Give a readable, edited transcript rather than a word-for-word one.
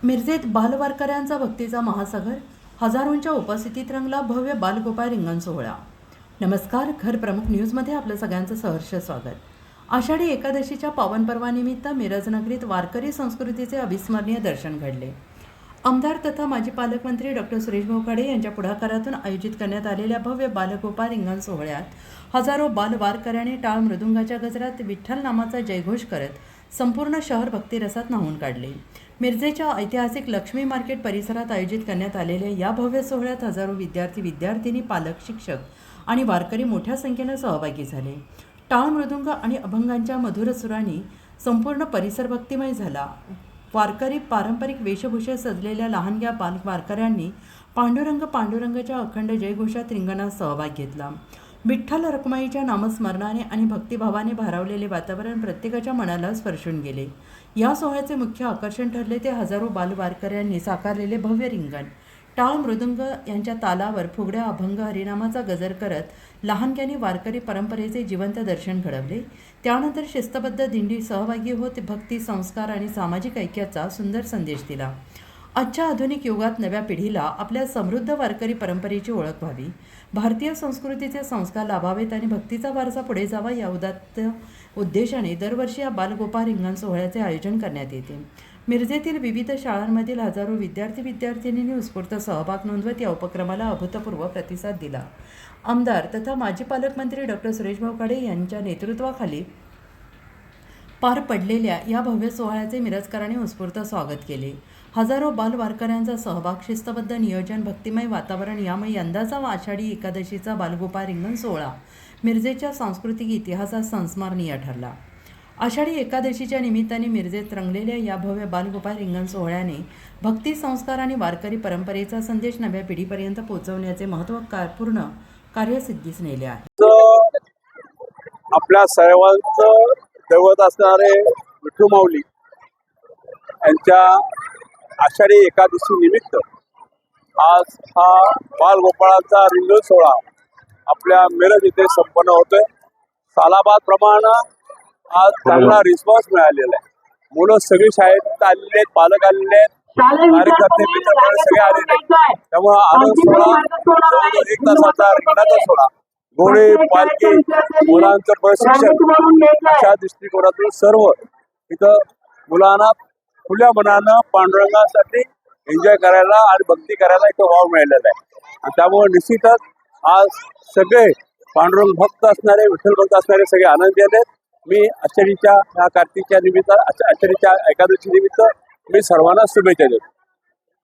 मिरजेत बालवारकऱ्यांचा भक्तीचा महासागर, हजारोंच्या उपस्थितीत रंगला भव्य बालगोपाळ रिंगण सोहळा. नमस्कार, घर प्रमुख न्यूजमध्ये आपलं सगळ्यांचं सहर्ष स्वागत. आषाढी एकादशीच्या पावन पर्वानिमित्त मिरज नगरीत वारकरी संस्कृतीचे अविस्मरणीय दर्शन घडले. आमदार तथा माजी पालकमंत्री डॉक्टर सुरेश भाऊ खाडे यांच्या पुढाकारातून आयोजित करण्यात आलेल्या भव्य बालगोपाळ रिंगण सोहळ्यात हजारो बालवारकऱ्यांनी टाळ मृदुंगाच्या गजरात विठ्ठल नामाचा जयघोष करत संपूर्ण शहर भक्तिरसात न्हाऊन काढले. मिरजेच्या ऐतिहासिक लक्ष्मी मार्केट परिसरात आयोजित करण्यात आलेल्या या भव्य सोहळ्यात हजारो विद्यार्थी, पालक, शिक्षक आणि वारकरी मोठ्या संख्येनं सहभागी झाले. टाळ मृदुंग आणि अभंगांच्या मधुर सुरांनी संपूर्ण परिसर भक्तिमय झाला. वारकरी पारंपरिक वेशभूषेत सजलेल्या लहानग्या वारकऱ्यांनी पांडुरंगाच्या अखंड जयघोषात रिंगणात सहभाग घेतला. विठ्ठल रखुमाईच्या नामस्मरणाने आणि भक्तिभावाने भारावलेले वातावरण प्रत्येकाच्या मनाला स्पर्शून गेले. या सोहळ्याचे मुख्य आकर्षण ठरले ते हजारो बालवारकऱ्यांनी साकारलेले भव्य रिंगण. टाळ मृदुंग यांच्या तालावर फुगड्या, अभंग, हरिनामाचा गजर करत लहानग्यांनी वारकरी परंपरेचे जिवंत दर्शन घडवले. त्यानंतर शिस्तबद्ध दिंडी सहभागी होत भक्ती, संस्कार आणि सामाजिक ऐक्याचा सुंदर संदेश दिला. आजच्या आधुनिक युगात नव्या पिढीला आपल्या समृद्ध वारकरी परंपरेची ओळख व्हावी, भारतीय संस्कृतीचे संस्कार लाभावेत आणि भक्तीचा वारसा पुढे जावा या उदात्त उद्देशाने दरवर्षी या बालगोपाळ रिंगण सोहळ्याचे आयोजन करण्यात येते. मिरजेतील विविध शाळांमधील हजारो विद्यार्थिनींनी उत्स्फूर्त सहभाग नोंदवत या उपक्रमाला अभूतपूर्व प्रतिसाद दिला. आमदार तथा माजी पालकमंत्री डॉक्टर सुरेश भाऊ खाडे यांच्या नेतृत्वाखाली पार पडलेल्या या भव्य सोहळ्याचे मिरजकरांनी उत्स्फूर्त स्वागत केले. हजारो बालवारकऱ्यांचा सहभाग, शिस्तबद्ध नियोजन, भक्तिमय वातावरण यामुळे यंदाचा आषाढी एकादशीचा बालगोपाळ रिंगण सोहळा मिरजेच्या सांस्कृतिक इतिहासात संस्मरणीय ठरला. आषाढी एकादशीच्या निमित्ताने मिरजेत रंगलेल्या या भव्य बालगोपाळ रिंगण सोहळ्याने भक्ती, संस्कार आणि वारकरी परंपरेचा संदेश नव्या पिढीपर्यंत पोहोचवण्याचे महत्त्वपूर्ण कार्यसिद्धीस नेले आहे. आपल्या सर्वांचं दैवत असणारे विठू माऊली यांच्या आषाढी एकादशी निमित्त आज हा बालगोपाळाचा रिंगण सोहळा आपल्या मिरज येथे संपन्न होतोय. सालाबादप्रमाणे आज चांगला रिस्पॉन्स मिळालेला आहे. मुलं सगळी शाळेत आलेले आहेत, पालक आलेले आहेत, कार्यकर्ते मित्र सगळे आलेले आहेत. त्यामुळे आनंद सोहळा 1 तासाचा रिंगणाचा सोहळा, घोडे, पालखी, मुलांचं प्रशिक्षण अशा दृष्टिकोनातून सर्व इथं मुलांना खुल्या मनानं पांडुरंगासाठी एन्जॉय करायला आणि भक्ती करायला इथं वाव मिळालेला आहे. आणि त्यामुळे निश्चितच आज सगळे पांडुरंग भक्त असणारे, विठ्ठल भक्त असणारे सगळे आनंदी आहेत. मी आषाढीच्या ह्या कार्तिकच्या निमित्त, आषाढीच्या एकादशी निमित्त मी सर्वांना शुभेच्छा देतो.